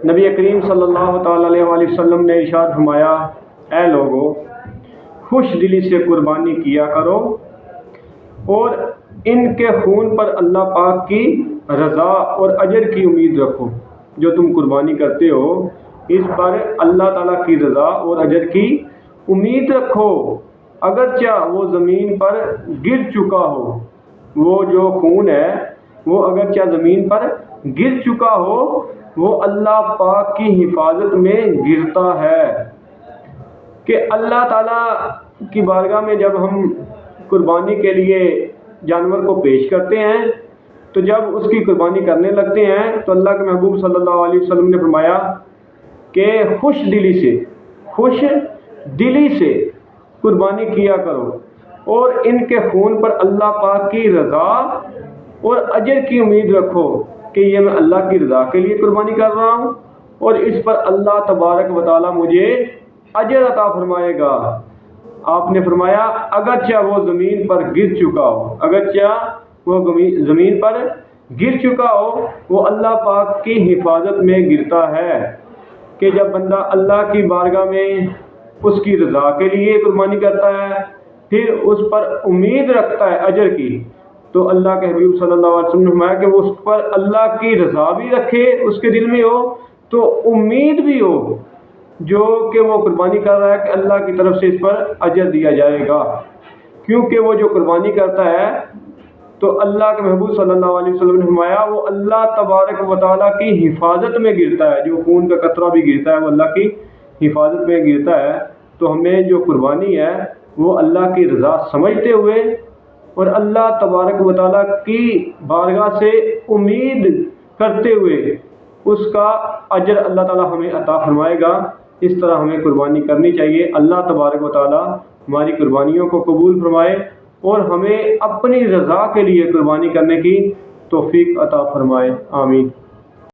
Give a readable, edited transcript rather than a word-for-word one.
नबी करीम सल्लल्लाहु ताला अलैहि वसल्लम ने इरशाद फरमाया, ऐ लोगो, खुश दिली से कुर्बानी किया करो और इनके खून पर अल्लाह पाक की रज़ा और अजर की उम्मीद रखो। जो तुम कुर्बानी करते हो इस पर अल्लाह ताला की रज़ा और अजर की उम्मीद रखो। अगरचा वो ज़मीन पर गिर चुका हो, वो जो खून है वो अगरचा ज़मीन पर गिर चुका हो, वो अल्लाह पाक की हिफाजत में गिरता है। कि अल्लाह ताला की बारगाह में जब हम कुर्बानी के लिए जानवर को पेश करते हैं, तो जब उसकी कुर्बानी करने लगते हैं तो अल्लाह के महबूब सल्लल्लाहु अलैहि वसल्लम ने फरमाया कि खुश दिली से कुर्बानी किया करो और इनके खून पर अल्लाह पाक की रज़ा और अजर की उम्मीद रखो कि ये मैं अल्लाह की रज़ा के लिए कुर्बानी कर रहा हूँ और इस पर अल्लाह तबारक व तआला मुझे अजर अता फरमाएगा। आपने फरमाया अगरचा वो ज़मीन पर गिर चुका हो, अगरचा वो ज़मीन पर गिर चुका हो, वो अल्लाह पाक की हिफाजत में गिरता है। कि जब बंदा अल्लाह की बारगाह में उसकी रज़ा के लिए कुर्बानी करता है, फिर उस पर उम्मीद रखता है अजर की, तो अल्लाह के हबीब सल्लल्लाहु अलैहि वसल्लम ने फरमाया कि वो उस पर अल्लाह की रज़ा भी रखे, उसके दिल में हो, तो उम्मीद भी हो जो कि वो कुर्बानी कर रहा है कि अल्लाह की तरफ से इस पर अजर दिया जाएगा। क्योंकि वो जो कुर्बानी करता है तो अल्लाह के महबूब सल्लल्लाहु अलैहि वसल्लम ने फरमाया वो अल्लाह तबारक व तआला की हिफाजत में गिरता है। जो खून का कतरा भी गिरता है वो अल्लाह की हिफाजत में गिरता है। तो हमें जो कुर्बानी है वो अल्लाह की रज़ा समझते हुए और अल्लाह तबारक व तआला की बारगाह से उम्मीद करते हुए उसका अजर अल्लाह ताला हमें अता फरमाएगा। इस तरह हमें कुर्बानी करनी चाहिए। अल्लाह तबारक व तआला हमारी कुर्बानियों को कबूल फरमाए और हमें अपनी रज़ा के लिए कुर्बानी करने की तौफीक अता फरमाए। आमीन।